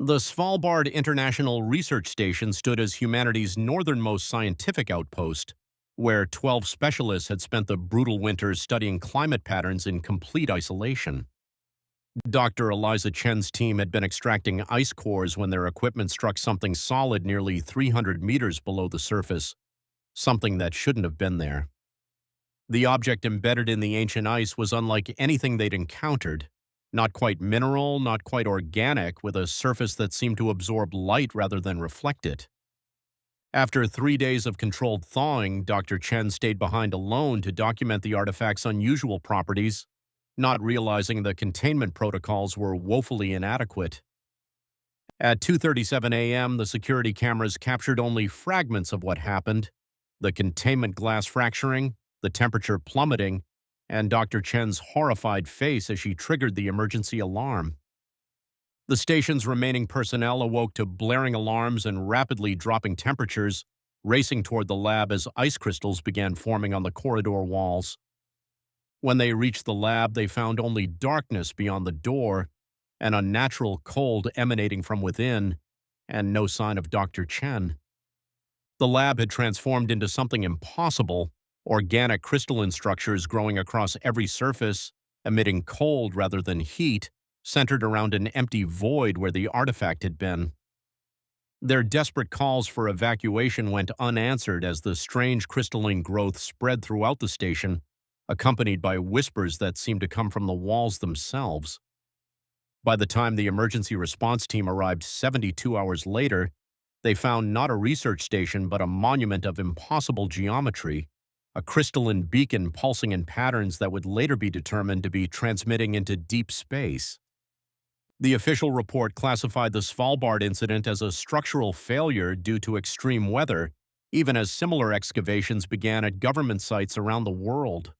The Svalbard International Research Station stood as humanity's northernmost scientific outpost, where 12 specialists had spent the brutal winters studying climate patterns in complete isolation. Dr. Eliza Chen's team had been extracting ice cores when their equipment struck something solid nearly 300 meters below the surface, something that shouldn't have been there. The object embedded in the ancient ice was unlike anything they'd encountered. Not quite mineral, not quite organic, with a surface that seemed to absorb light rather than reflect it. After 3 days of controlled thawing, Dr. Chen stayed behind alone to document the artifact's unusual properties, not realizing the containment protocols were woefully inadequate. At 2:37 a.m., the security cameras captured only fragments of what happened: the containment glass fracturing, the temperature plummeting, and Dr. Chen's horrified face as she triggered the emergency alarm. The station's remaining personnel awoke to blaring alarms and rapidly dropping temperatures, racing toward the lab as ice crystals began forming on the corridor walls. When they reached the lab, they found only darkness beyond the door, an unnatural cold emanating from within, and no sign of Dr. Chen. The lab had transformed into something impossible: organic crystalline structures growing across every surface, emitting cold rather than heat, centered around an empty void where the artifact had been. Their desperate calls for evacuation went unanswered as the strange crystalline growth spread throughout the station, accompanied by whispers that seemed to come from the walls themselves. By the time the emergency response team arrived 72 hours later, they found not a research station but a monument of impossible geometry, a crystalline beacon pulsing in patterns that would later be determined to be transmitting into deep space. The official report classified the Svalbard incident as a structural failure due to extreme weather, even as similar excavations began at government sites around the world.